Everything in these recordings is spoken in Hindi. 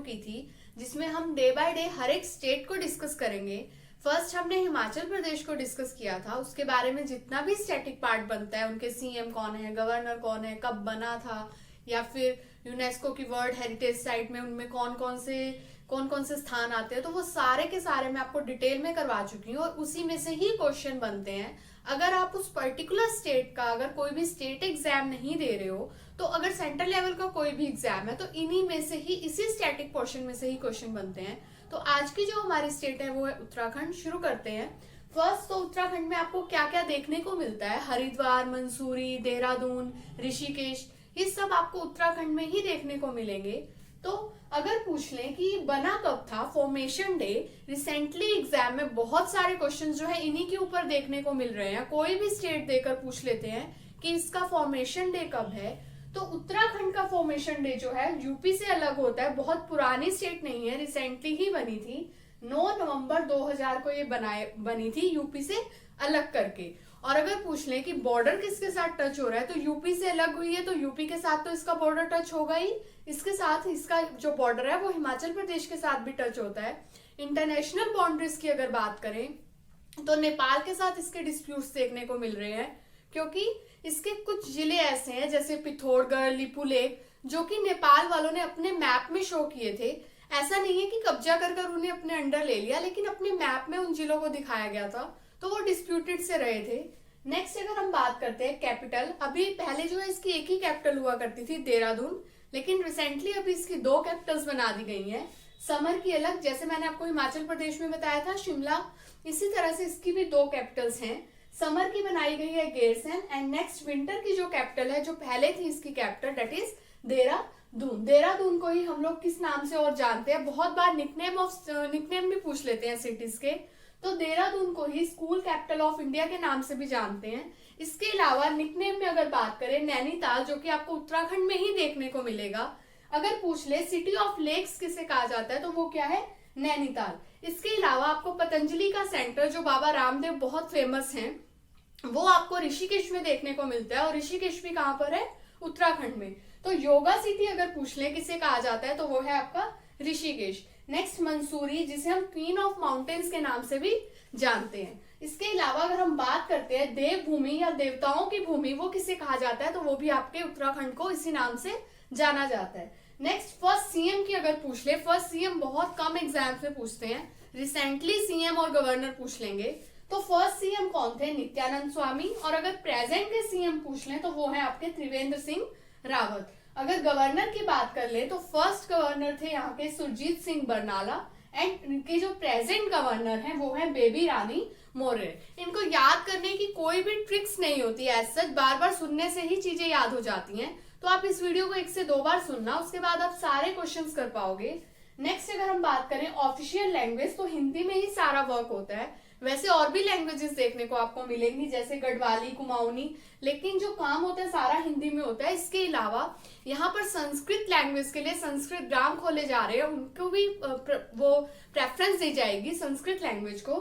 की थी, जिसमें हम डे बाय डे हर एक स्टेट को डिस्कस करेंगे। फर्स्ट हमने हिमाचल प्रदेश को डिस्कस किया था, उसके बारे में जितना भी स्टैटिक पार्ट बनता है, उनके सीएम कौन है, गवर्नर कौन है, कब बना था, या फिर यूनेस्को की वर्ल्ड हेरिटेज साइट में उनमें कौन कौन से स्थान आते हैं, तो वो सारे के सारे मैं आपको डिटेल में करवा चुकी हूँ और उसी में से ही क्वेश्चन बनते हैं। अगर आप उस पर्टिकुलर स्टेट का अगर कोई भी स्टेट एग्जाम नहीं दे रहे हो, तो अगर सेंट्रल लेवल का कोई भी एग्जाम है तो इन्हीं में से ही, इसी स्टैटिक पोर्शन में से ही क्वेश्चन बनते हैं। तो आज की जो हमारी स्टेट है वो है उत्तराखंड। शुरू करते हैं। फर्स्ट तो उत्तराखंड में आपको क्या क्या देखने को मिलता है, हरिद्वार, मंसूरी, देहरादून, ऋषिकेश, ये सब आपको उत्तराखंड में ही देखने को मिलेंगे। तो अगर पूछ लें कि बना कब था, फॉर्मेशन डे, रिसेंटली एग्जाम में बहुत सारे क्वेश्चन जो है इन्हीं के ऊपर देखने को मिल रहे हैं। कोई भी स्टेट देकर पूछ लेते हैं कि इसका फॉर्मेशन डे कब है, तो उत्तराखंड का फॉर्मेशन डे जो है यूपी से अलग होता है। बहुत पुरानी स्टेट नहीं है, रिसेंटली ही बनी थी। 9 नवंबर 2000 को ये बनी थी यूपी से अलग करके। और अगर पूछ लें कि बॉर्डर किसके साथ टच हो रहा है, तो यूपी से अलग हुई है तो यूपी के साथ तो इसका बॉर्डर टच होगा ही, इसके साथ इसका जो बॉर्डर है वो हिमाचल प्रदेश के साथ भी टच होता है। इंटरनेशनल बाउंड्रीज की अगर बात करें तो नेपाल के साथ इसके डिस्प्यूट्स देखने को मिल रहे हैं, क्योंकि इसके कुछ जिले ऐसे हैं जैसे पिथौरागढ़, लिपुलेख, जो कि नेपाल वालों ने अपने मैप में शो किए थे। ऐसा नहीं है कि कब्जा कर उन्हें अपने अंडर ले लिया, लेकिन अपने मैप में उन जिलों को दिखाया गया था, तो वो डिस्प्यूटेड से रहे थे। नेक्स्ट अगर हम बात करते हैं कैपिटल, अभी पहले जो है इसकी एक ही कैपिटल हुआ करती थी, देहरादून, लेकिन रिसेंटली अभी इसकी 2 कैपिटल्स बना दी गई हैं। समर की अलग, जैसे मैंने आपको हिमाचल प्रदेश में बताया था शिमला, इसी तरह से इसकी भी 2 कैपिटल्स हैं। समर की बनाई गई है गैरसैंण, एंड नेक्स्ट विंटर की जो कैपिटल है, जो पहले थी इसकी capital, that is Dehradun. Dehradun को ही हम लोग किस नाम से और जानते हैं, बहुत बार निकनेम भी पूछ लेते हैं सिटीज के, तो देहरादून को ही स्कूल कैपिटल ऑफ इंडिया के नाम से भी जानते हैं। इसके अलावा निकनेम में अगर बात करें, नैनीताल, जो कि आपको उत्तराखंड में ही देखने को मिलेगा। अगर पूछ ले सिटी ऑफ लेक्स किसे कहा जाता है, तो वो क्या है, नैनीताल। इसके अलावा आपको पतंजलि का सेंटर, जो बाबा रामदेव बहुत फेमस हैं, वो आपको ऋषिकेश में देखने को मिलता है, और ऋषिकेश भी कहां पर है, उत्तराखंड में। तो योगा सिटी अगर पूछ ले किसे कहा जाता है, तो वो है आपका ऋषिकेश। नेक्स्ट मंसूरी, जिसे हम क्वीन ऑफ माउंटेन्स के नाम से भी जानते हैं। इसके अलावा अगर हम बात करते हैं देवभूमि या देवताओं की भूमि, वो किसे कहा जाता है, तो वो भी आपके उत्तराखंड को इसी नाम से जाना जाता है। नेक्स्ट फर्स्ट सीएम की अगर पूछ ले, फर्स्ट सीएम बहुत कम एग्जाम्स में पूछते हैं, रिसेंटली सीएम और गवर्नर पूछ लेंगे। तो फर्स्ट सीएम कौन थे, नित्यानंद स्वामी, और अगर प्रेजेंट के सीएम पूछ लें तो वो है आपके त्रिवेंद्र सिंह रावत। अगर गवर्नर की बात कर ले तो फर्स्ट गवर्नर थे यहाँ के सुरजीत सिंह बरनाला, एंड इनके जो प्रेजेंट गवर्नर हैं वो है बेबी रानी मौर्य। इनको याद करने की कोई भी ट्रिक्स नहीं होती है, सच बार बार सुनने से ही चीजें याद हो जाती हैं। तो आप इस वीडियो को 1 से 2 बार सुनना, उसके बाद आप सारे क्वेश्चंस कर पाओगे। नेक्स्ट अगर हम बात करें ऑफिशियल लैंग्वेज, तो हिंदी में ही सारा वर्क होता है। वैसे और भी लैंग्वेजेस देखने को आपको मिलेंगी, जैसे गढ़वाली, कुमाऊनी, लेकिन जो काम होता है सारा हिंदी में होता है। इसके अलावा यहाँ पर संस्कृत लैंग्वेज के लिए संस्कृत ग्राम खोले जा रहे हैं, उनको भी वो प्रेफरेंस दी जाएगी संस्कृत लैंग्वेज को।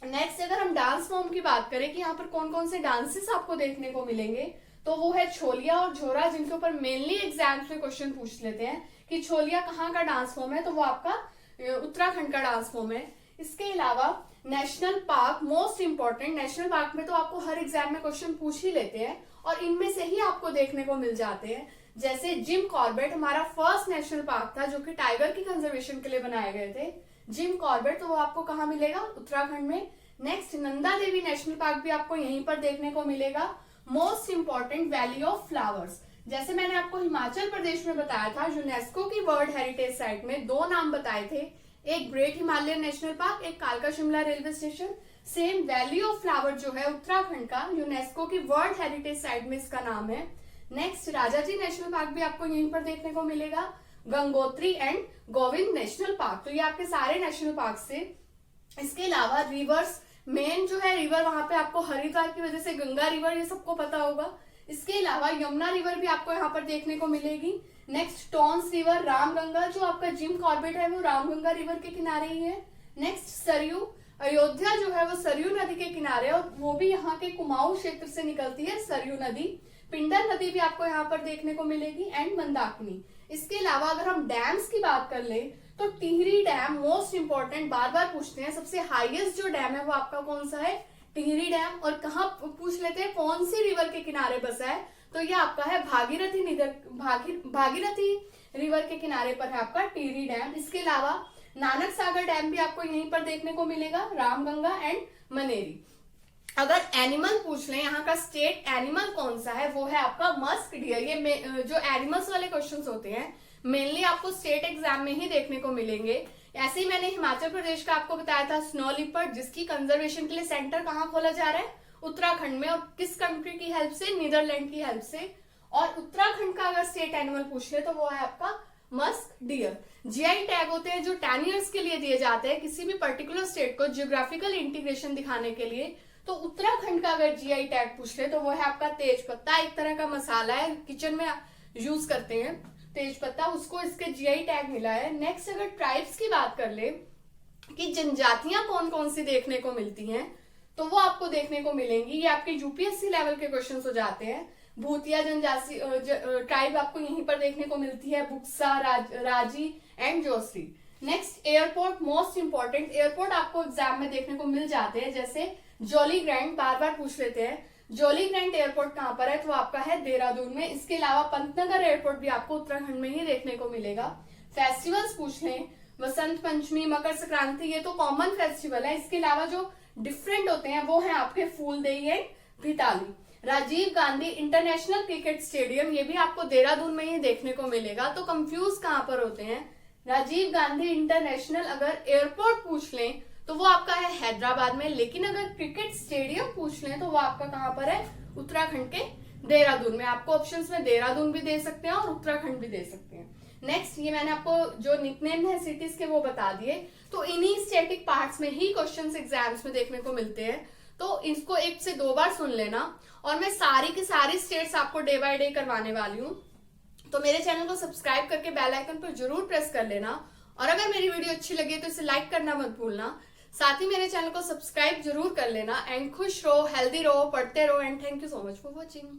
नेक्स्ट अगर हम डांस फॉर्म की बात करें कि यहाँ पर कौन कौन से डांसेस आपको देखने को मिलेंगे, तो वो है छोलिया और झोरा, जिनके ऊपर मेनली एग्जाम्स में क्वेश्चन पूछ लेते हैं कि छोलिया कहाँ का डांस फॉर्म है, तो वो आपका उत्तराखंड का डांस फॉर्म है। इसके अलावा national park, most important, national park में तो आपको हर एग्जाम में क्वेश्चन पूछ ही लेते हैं और इनमें से ही आपको देखने को मिल जाते हैं। जैसे जिम कॉर्बेट हमारा फर्स्ट नेशनल पार्क था, जो कि टाइगर की कंजर्वेशन के लिए बनाए गए थे, जिम कॉर्बेट, तो वो आपको कहाँ मिलेगा, उत्तराखंड में। Next Nanda Devi national park भी आपको यहीं पर देखने को मिलेगा। Most important valley of flowers, जैसे मैंने आपको हिमाचल प्रदेश में बताया था, यूनेस्को की वर्ल्ड हेरिटेज साइट में 2 नाम बताए थे, एक ग्रेट हिमालयन नेशनल पार्क, एक कालका Shimla railway station. Same valley of flower जो है उत्तराखंड का, यूनेस्को की वर्ल्ड हेरिटेज साइट में इसका नाम है। नेक्स्ट राजाजी नेशनल पार्क भी आपको यहीं पर देखने को मिलेगा। Gangotri and Govind national park, तो ये आपके सारे नेशनल पार्क से। इसके अलावा रिवर्स, मेन जो है रिवर वहां पे आपको हरिद्वार की वजह से गंगा रिवर, ये सबको पता होगा। इसके अलावा यमुना रिवर भी आपको यहाँ पर देखने को मिलेगी। नेक्स्ट टॉन्स रिवर, रामगंगा, जो आपका जिम कॉर्बेट है वो रामगंगा रिवर के किनारे ही है। नेक्स्ट सरयू, अयोध्या जो है वो सरयू नदी के किनारे, और वो भी यहाँ के कुमाऊं क्षेत्र से निकलती है सरयू नदी। पिंडर नदी भी आपको यहाँ पर देखने को मिलेगी, एंड मंदाकिनी। इसके अलावा अगर हम डैम्स की बात कर ले तो टिहरी डैम मोस्ट इंपॉर्टेंट, बार बार पूछते हैं। सबसे हाईएस्ट जो डैम है वो आपका कौन सा है? टिहरी डैम। और कहाँ पूछ लेते हैं, कौन सी रिवर के किनारे बसा है? तो ये आपका है भागीरथी रिवर के किनारे पर है आपका टिहरी डैम। इसके अलावा नानक सागर डैम भी आपको यहीं पर देखने को मिलेगा, रामगंगा एंड मनेरी। अगर एनिमल पूछ लें, यहाँ का स्टेट एनिमल कौन सा है, वो है आपका मस्क डियर। ये जो एनिमल्स वाले क्वेश्चंस होते हैं मेनली आपको स्टेट एग्जाम में ही देखने को मिलेंगे। ऐसे ही मैंने हिमाचल प्रदेश का आपको बताया था स्नो लिपर्ड, जिसकी कंजर्वेशन के लिए सेंटर कहाँ खोला जा रहा है? उत्तराखंड में। और किस कंट्री की हेल्प से? नीदरलैंड की हेल्प से। और उत्तराखंड का अगर स्टेट एनिमल पूछ ले तो वो है आपका मस्क डियर। जीआई टैग होते हैं जो 10 इयर्स के लिए दिए जाते हैं किसी भी पर्टिकुलर स्टेट को जियोग्राफिकल इंटीग्रेशन दिखाने के लिए। तो उत्तराखंड का अगर जीआई टैग पूछ ले तो वो है आपका तेज पत्ता, एक तरह का मसाला है, किचन में यूज करते हैं तेज पत्ता, उसको इसके जीआई टैग मिला है। नेक्स्ट अगर ट्राइब्स की बात कर ले कि जनजातियां कौन कौन सी देखने को मिलती हैं, तो वो आपको देखने को मिलेंगी। ये आपके यूपीएससी लेवल के क्वेश्चन हो जाते हैं। भूतिया जनजाति ट्राइब आपको यहीं पर देखने को मिलती है, बुक्सा, राजी and Joshi. Next airport, most important airport आपको एग्जाम में देखने को मिल जाते हैं, जैसे जॉली ग्रैंड, बार बार पूछ लेते हैं जॉली ग्रैंड एयरपोर्ट कहाँ पर है, तो आपका है देहरादून में। इसके अलावा पंतनगर एयरपोर्ट भी आपको उत्तराखंड में ही देखने को मिलेगा। फेस्टिवल्स पूछ लें, वसंत पंचमी, मकर संक्रांति, ये तो कॉमन फेस्टिवल है। इसके अलावा जो डिफरेंट होते हैं वो है आपके Phooldei and Bhitali. Rajiv Gandhi international cricket stadium, ये भी आपको देहरादून में ही देखने को मिलेगा। तो कंफ्यूज कहाँ पर होते हैं? राजीव गांधी इंटरनेशनल अगर एयरपोर्ट पूछ लें तो वो आपका है हैदराबाद में, लेकिन अगर क्रिकेट स्टेडियम पूछ लें तो वो आपका कहाँ पर है? उत्तराखंड के देहरादून में। आपको ऑप्शंस में देहरादून भी दे सकते हैं और उत्तराखंड भी दे सकते हैं। नेक्स्ट, ये मैंने आपको जो निकनेम है सिटीज के वो बता दिए। तो इन्हीं स्टैटिक पार्ट्स में ही क्वेश्चंस एग्जाम्स में देखने को मिलते हैं, तो इसको 1 से 2 बार सुन लेना। और मैं सारी की सारी स्टेट्स आपको डे बाय डे करवाने वाली हूँ, तो मेरे चैनल को सब्सक्राइब करके बेल आइकन पर जरूर प्रेस कर लेना। और अगर मेरी वीडियो अच्छी लगे तो इसे लाइक करना मत भूलना, साथ ही मेरे चैनल को सब्सक्राइब जरूर कर लेना। एंड खुश रहो, हेल्दी रहो, पढ़ते रहो, and thank you so much for watching.